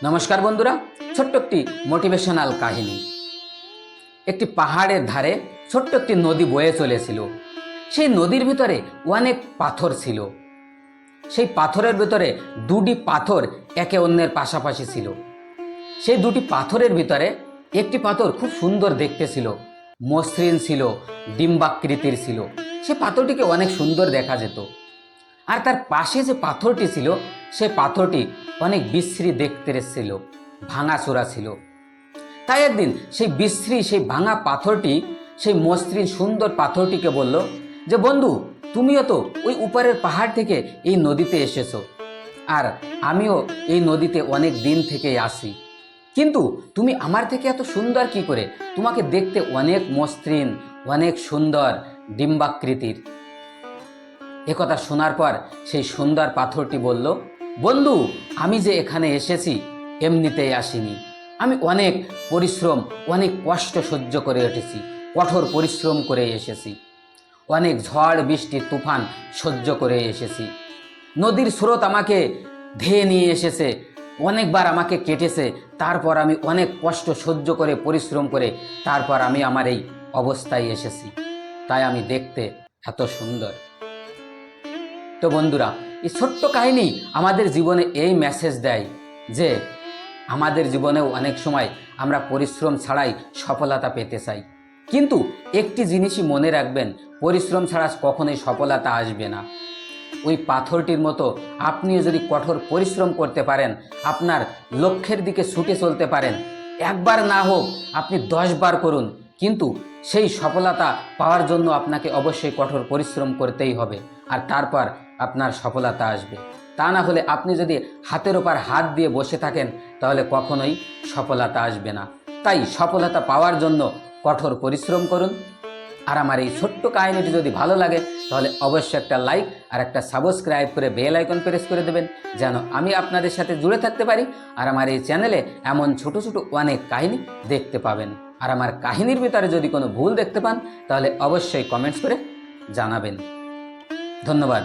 নমস্কার বন্ধুরা, ছোট্ট একটি মোটিভেশনাল কাহিনী। একটি পাহাড়ের ধারে ছোট্ট একটি নদী বয়ে চলেছিল। সেই নদীর ভিতরে অনেক পাথর ছিল। সেই পাথরের ভিতরে দুটি পাথর একে অন্যের পাশাপাশি ছিল। সেই দুটি পাথরের ভিতরে একটি পাথর খুব সুন্দর দেখতে ছিল, মসৃণ ছিল, ডিম্বাকৃতির ছিল। সে পাথরটিকে অনেক সুন্দর দেখা যেত। আর তার পাশে যে পাথরটি ছিল, সে পাথরটি অনেক বিশ্রী দেখতে ছিল, ভাঙাচোরা ছিল। তাই একদিন সেই বিশ্রী সেই ভাঙা পাথরটি সেই মসৃণ সুন্দর পাথরটিকে বলল যে, বন্ধু, তুমিও তো ওই উপরের পাহাড় থেকে এই নদীতে এসেছো, আর আমিও এই নদীতে অনেক দিন থেকেই আসি, কিন্তু তুমি আমার থেকে এত সুন্দর কি করে? তোমাকে দেখতে অনেক মসৃণ, অনেক সুন্দর, ডিম্বাকৃতির। একথা শোনার পর সেই সুন্দর পাথরটি বলল, বন্ধু, আমি যে এখানে এসেছি এমনিতেই আসিনি। আমি অনেক পরিশ্রম, অনেক কষ্ট সহ্য করে এসেছি, কঠোর পরিশ্রম করে এসেছি, অনেক ঝড় বৃষ্টি তুফান সহ্য করে এসেছি। নদীর স্রোত আমাকে ধেয়ে নিয়ে এসেছে, অনেকবার আমাকে কেটেছে, তারপর আমি অনেক কষ্ট সহ্য করে পরিশ্রম করে তারপর আমি আমার এই অবস্থায় এসেছি। তাই আমি দেখতে এত সুন্দর। তো বন্ধুরা, এই ছোট্ট কাহিনী আমাদের জীবনে এই মেসেজ দেয় যে আমাদের জীবনেও অনেক সময় আমরা পরিশ্রম ছাড়াই সফলতা পেতে চাই, কিন্তু একটি জিনিসই মনে রাখবেন, পরিশ্রম ছাড়া কখনোই সফলতা আসবে না। ওই পাথরটির মতো আপনিও যদি কঠোর পরিশ্রম করতে পারেন, আপনার লক্ষ্যের দিকে ছুটে চলতে পারেন, একবার না হোক আপনি 10 বার করুন, কিন্তু সেই সফলতা পাওয়ার জন্য আপনাকে অবশ্যই কঠোর পরিশ্রম করতেই হবে, আর তারপর আপনার সফলতা আসবে। তা না হলে আপনি যদি হাতের ওপর হাত দিয়ে বসে থাকেন, তাহলে কখনোই সফলতা আসবে না। তাই সফলতা পাওয়ার জন্য কঠোর পরিশ্রম করুন। আর আমার এই ছোট্ট কাহিনীটি যদি ভালো লাগে, তাহলে অবশ্যই একটা লাইক আর একটা সাবস্ক্রাইব করে বেল আইকন প্রেস করে দেবেন, যেন আমি আপনাদের সাথে জুড়ে থাকতে পারি। আর আমার এই চ্যানেলে এমন ছোট ছোট অনেক কাহিনী দেখতে পাবেন। আর আমার কাহিনীর ভিতরে যদি কোনো ভুল দেখতে পান, তাহলে অবশ্যই কমেন্টস করে জানাবেন। ধন্যবাদ।